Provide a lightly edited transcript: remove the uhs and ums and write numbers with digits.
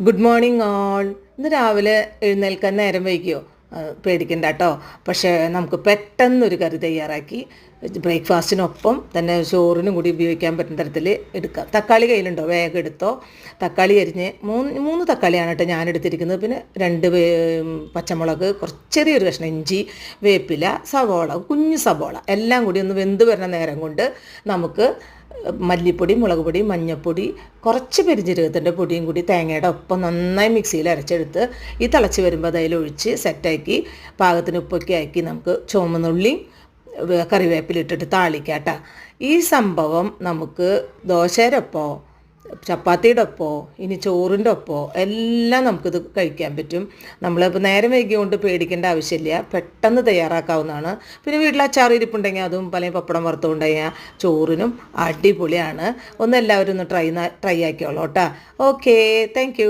Good morning all. ഇന്ന് രാവിലെ എഴുന്നേൽക്കാൻ നേരം വൈകിയോ? പേടിക്കണ്ട കേട്ടോ. പക്ഷേ നമുക്ക് പെട്ടെന്നൊരു കറി തയ്യാറാക്കി ബ്രേക്ക്ഫാസ്റ്റിനൊപ്പം തന്നെ ചോറിനും കൂടി ഉപയോഗിക്കാൻ പറ്റുന്ന തരത്തിൽ എടുക്കാം. തക്കാളി കയ്യിലുണ്ടോ? വേഗം എടുത്തോ. തക്കാളി അരിഞ്ഞ് മൂന്ന് തക്കാളിയാണ് കേട്ടോ ഞാൻ എടുത്തിരിക്കുന്നത്. പിന്നെ പച്ചമുളക്, കുറച്ച് ചെറിയൊരു കഷ്ണം ഇഞ്ചി, വേപ്പില, സവോള, കുഞ്ഞു സവോള എല്ലാം കൂടി ഒന്ന് വെന്ത് വരുന്ന നേരം കൊണ്ട് നമുക്ക് മല്ലിപ്പൊടി, മുളക് പൊടി, മഞ്ഞൾപ്പൊടി, കുറച്ച് പെരുംജീരകത്തിൻ്റെ പൊടിയും കൂടി തേങ്ങയുടെ ഒപ്പം നന്നായി മിക്സിയിൽ അരച്ചെടുത്ത് ഈ തിളച്ച് വരുമ്പോൾ അതിലൊഴിച്ച് സെറ്റാക്കി പാകത്തിന് ഉപ്പൊക്കെ ആക്കി നമുക്ക് ചുവന്നുള്ളി കറിവേപ്പിലിട്ടിട്ട് താളിക്കാം കേട്ടോ. ഈ സംഭവം നമുക്ക് ദോശയുടെ ഒപ്പമോ ചപ്പാത്തിയുടെ ഒപ്പമോ ഇനി ചോറിൻ്റെ ഒപ്പമോ എല്ലാം നമുക്കിത് കഴിക്കാൻ പറ്റും. നമ്മളിപ്പോൾ നേരം വൈകിക്കൊണ്ട് പേടിക്കേണ്ട ആവശ്യമില്ല, പെട്ടെന്ന് തയ്യാറാക്കാവുന്നതാണ്. പിന്നെ വീട്ടിൽ അച്ചാർ ഇരിപ്പുണ്ടെങ്കിൽ അതും പല പപ്പടം വറുത്തുകൊണ്ടുകഴിഞ്ഞാൽ ചോറിനും അടിപൊളിയാണ്. ഒന്ന് എല്ലാവരും ഒന്ന് ട്രൈ ആക്കിയോളൂ കേട്ടോ. Okay, thank you.